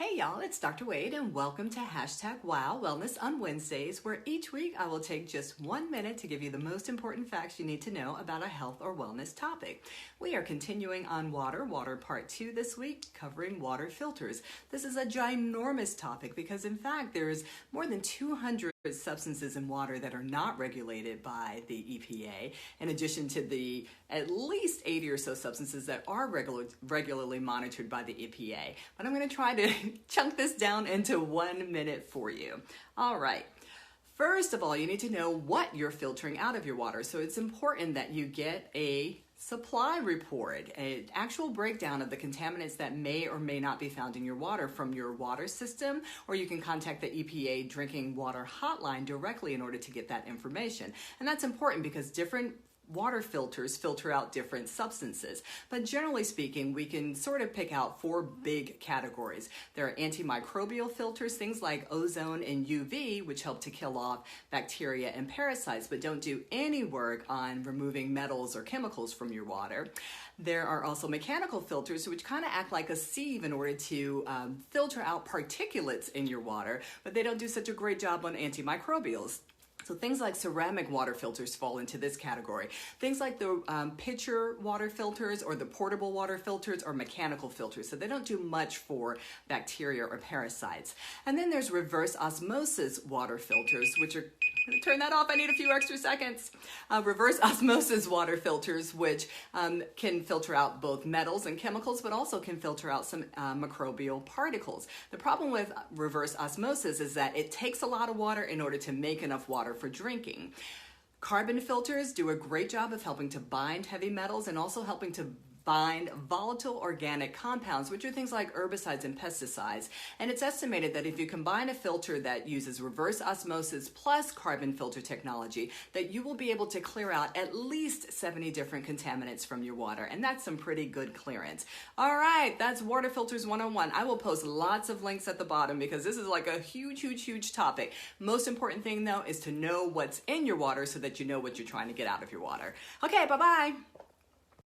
Hey y'all, it's Dr. Wade and welcome to #Wow Wellness on Wednesdays, where each week I will take just 1 minute to give you the most important facts you need to know about a health or wellness topic. We are continuing on water part 2 this week, covering water filters. This is a ginormous topic because in fact there is more than 200 substances in water that are not regulated by the EPA, in addition to the at least 80 or so substances that are regularly monitored by the EPA. But I'm going to try to chunk this down into 1 minute for you. All right. First of all, you need to know what you're filtering out of your water. So it's important that you get a supply report, an actual breakdown of the contaminants that may or may not be found in your water from your water system, or you can contact the EPA Drinking Water Hotline directly in order to get that information. And that's important because different water filters filter out different substances. But generally speaking, we can sort of pick out 4 big categories. There are antimicrobial filters, things like ozone and UV, which help to kill off bacteria and parasites, but don't do any work on removing metals or chemicals from your water. There are also mechanical filters, which kind of act like a sieve in order to filter out particulates in your water, but they don't do such a great job on antimicrobials. So things like ceramic water filters fall into this category. Things like the pitcher water filters or the portable water filters are mechanical filters, so they don't do much for bacteria or parasites. And then there's reverse osmosis water filters, which are, I'm going to turn that off, I need a few extra seconds. Reverse osmosis water filters, which can filter out both metals and chemicals, but also can filter out some microbial particles. The problem with reverse osmosis is that it takes a lot of water in order to make enough water for drinking. Carbon filters do a great job of helping to bind heavy metals and also helping to bind volatile organic compounds, which are things like herbicides and pesticides. And it's estimated that if you combine a filter that uses reverse osmosis plus carbon filter technology, that you will be able to clear out at least 70 different contaminants from your water. And that's some pretty good clearance. All right, that's Water Filters 101. I will post lots of links at the bottom because this is like a huge topic. Most important thing though is to know what's in your water so that you know what you're trying to get out of your water. Okay, bye-bye.